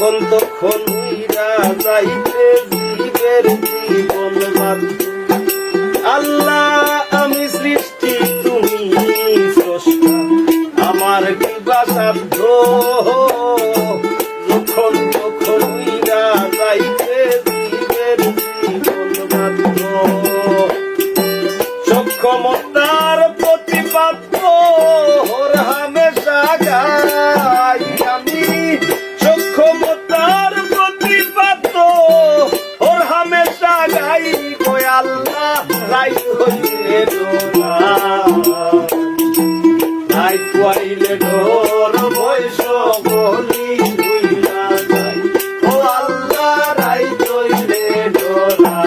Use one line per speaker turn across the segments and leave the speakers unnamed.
যখন তখন উইরা যাইতে জীবের জীবন বাধ্য। আল্লাহ আমি সৃষ্টি তুমি স্রষ্টা, আমার কি বা সাধ্য, যখন তখন উইরা যাইতে জীবের জীবন বাধ্য। সক্ষমতার প্রতিপাদ্য ওর হামেশা গাই আমি, সক্ষমতার প্রতিপাদ্য ওর হামেশা গাই গো আল্লাহ। রাই হইলে ডোরা, রাই খুয়াইলে ডোর বৈশ বলি হইলা যাই ও আল্লাহ। রাই হইলে ডোরা,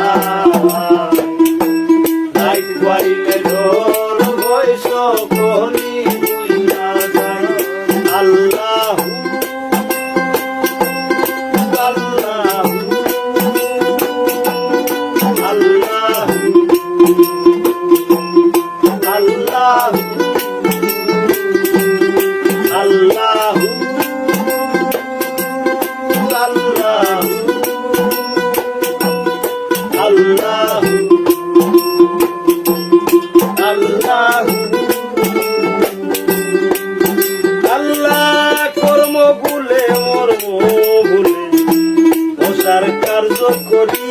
রাই খুয়াইলে ডোর বৈশ বলি হইলা যাই। আল্লাহ আল্লাহ আল্লাহ আল্লাহ আল্লাহ আল্লাহ আল্লাহ আল্লাহ কর্ম ভুলে মর্ম ভুলে ওসার কার্য করি,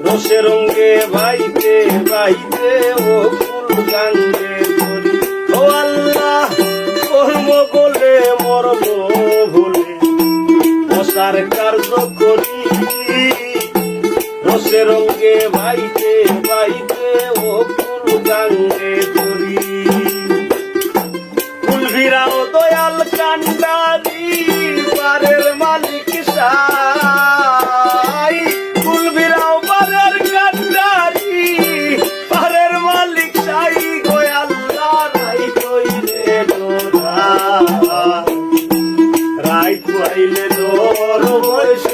রসে রঙ্গে বাইতে বাইতে ও ফুল গাঙ্গে করি ও আল্লাহ। কর্ম বলে মর্ম ভুলে ওসার কার্য করি, রসে রঙ্গে বাইতে বাইতে ও ফুল গাঙ্গে করি। ফুলভিরাও দয়াল কান্ডারি পারের মালিক সাই, ফুলভিরাও পারের কান্ডারি পারের মালিক সাই গো আল্লাহ। রাই কইলে ডোরা, রাই খুয়াইলে ডোর বৈশ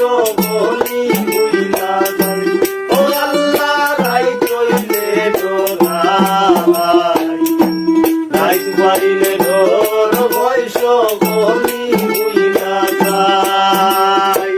বলি হইলা যাই ও আল্লাহ। রাই কইলে ডোরা, রাই খুয়াইলে ডোর বৈশ বলি হইলা যাই।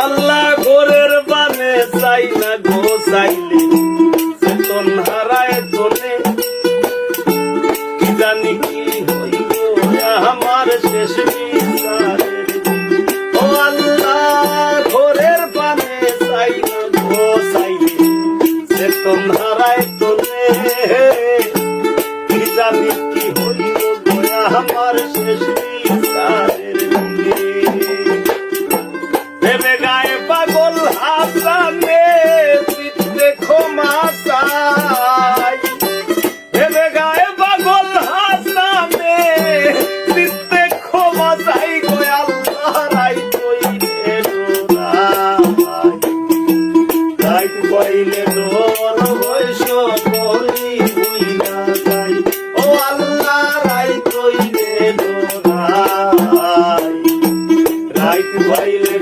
আল্লাহ ঘরের বানে চাই না গো চাইলে চেতন হারায় তোলে, কি জানি কি হইল আমার শেষ বিচারের দিন। ও আল্লাহ ঘরের বানে চাই না গো চাইলে চেতন হারায় তোলে, কি জানি কি হইল আমার শেষ বিচারের দিন। ভেবে গায়ে পাগল হাসানে চিত্তে ক্ষমা চাই, ভেবে গায়ে পাগল হাসানে চিত্তে ক্ষমা চাই গো আল্লাহ। রাই কইলে ডোরা, রাই কইলে ডোর বৈশ বলি হইলা যাই ও আল্লাহ। রাই কইলে ডোরা, রাই কইলে